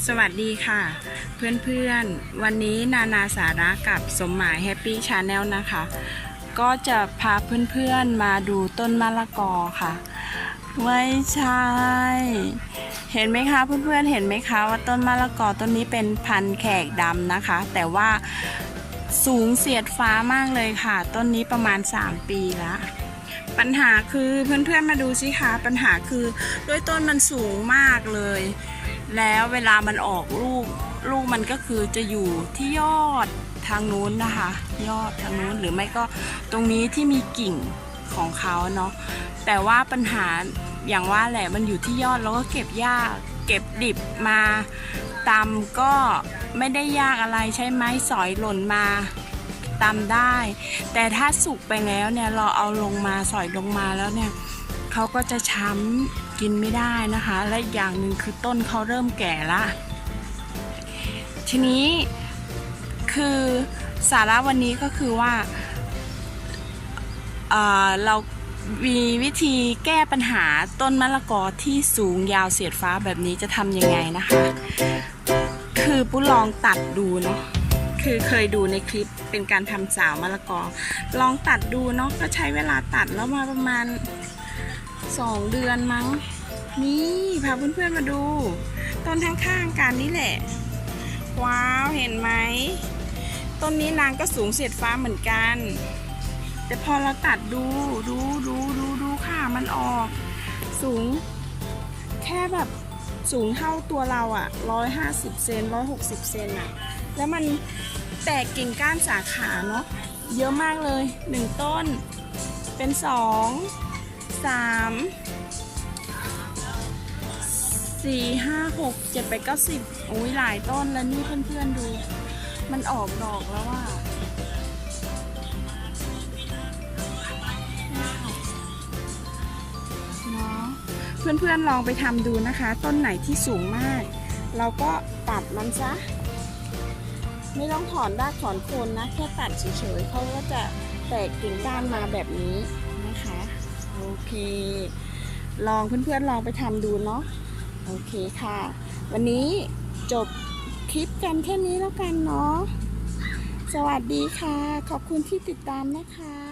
สวัสดีค่ะเพื่อนๆวันนี้นานาสาระกับสมหมายแฮปปี้ชาแนลนะคะก็จะพาเพื่อนๆมาดูต้นมะละกอค่ะไม่ใช่เห็นไหมคะเพื่อนๆเห็นไหมคะว่าต้นมะละกอต้นนี้เป็นพันธุ์แขกดำนะคะแต่ว่าสูงเสียดฟ้ามากเลยค่ะต้นนี้ประมาณ3 ปีแล้วปัญหาคือเพื่อนๆมาดูสิคะปัญหาคือด้วยต้นมันสูงมากเลยแล้วเวลามันออกลูกมันก็คือจะอยู่ที่ยอดทางนู้นนะคะยอดทางนู้นหรือไม่ก็ตรงนี้ที่มีกิ่งของเขาเนาะแต่ว่าปัญหาอย่างว่าแหละมันอยู่ที่ยอดแล้วก็เก็บยากเก็บดิบมาตำก็ไม่ได้ยากอะไรใช่ไหมสอยหล่นมาตำได้แต่ถ้าสุกไปแล้วเนี่ยเราเอาลงมาสอยลงมาแล้วเนี่ยเขาก็จะช้ำกินไม่ได้นะคะและอีกอย่างหนึ่งคือต้นเขาเริ่มแก่ละทีนี้คือสาระวันนี้ก็คือว่าเรามีวิธีแก้ปัญหาต้นมะละกอที่สูงยาวเสียดฟ้าแบบนี้จะทำยังไงนะคะคือปุ้ลองตัดดูเนาะคือเคยดูในคลิปเป็นการทำสาวมะละกอลองตัดดูเนาะก็ใช้เวลาตัดแล้วมาประมาณ2 เดือนมั้งนี่พาเพื่อนๆมาดูต้นข้างๆกันนี่แหละว้าวเห็นไหมต้นนี้นางก็สูงเสียดฟ้าเหมือนกันแต่พอเราตัดดูค่ะมันออกสูงแค่แบบสูงเท่าตัวเราอะ150 เซน160 เซนอะแล้วมันแตกกิ่งก้านสาขาเนาะเยอะมากเลย1 ต้นเป็น2 3 4 5 6 7 8 9 10โอ้ยหลายต้นแล้วนี่เพื่อนๆดูมันออกดอกแล้วว่าเพื่อนๆลองไปทำดูนะคะต้นไหนที่สูงมากเราก็ตัดมันซะไม่ต้องถอนรากถอนโคนนะแค่ตัดเฉยๆเขาก็จะแตกกิ่งก้านมาแบบนี้นะคะโอเคลองเพื่อนๆลองไปทำดูเนาะโอเคค่ะวันนี้จบคลิปกันแค่นี้แล้วกันเนาะสวัสดีค่ะขอบคุณที่ติดตามนะคะ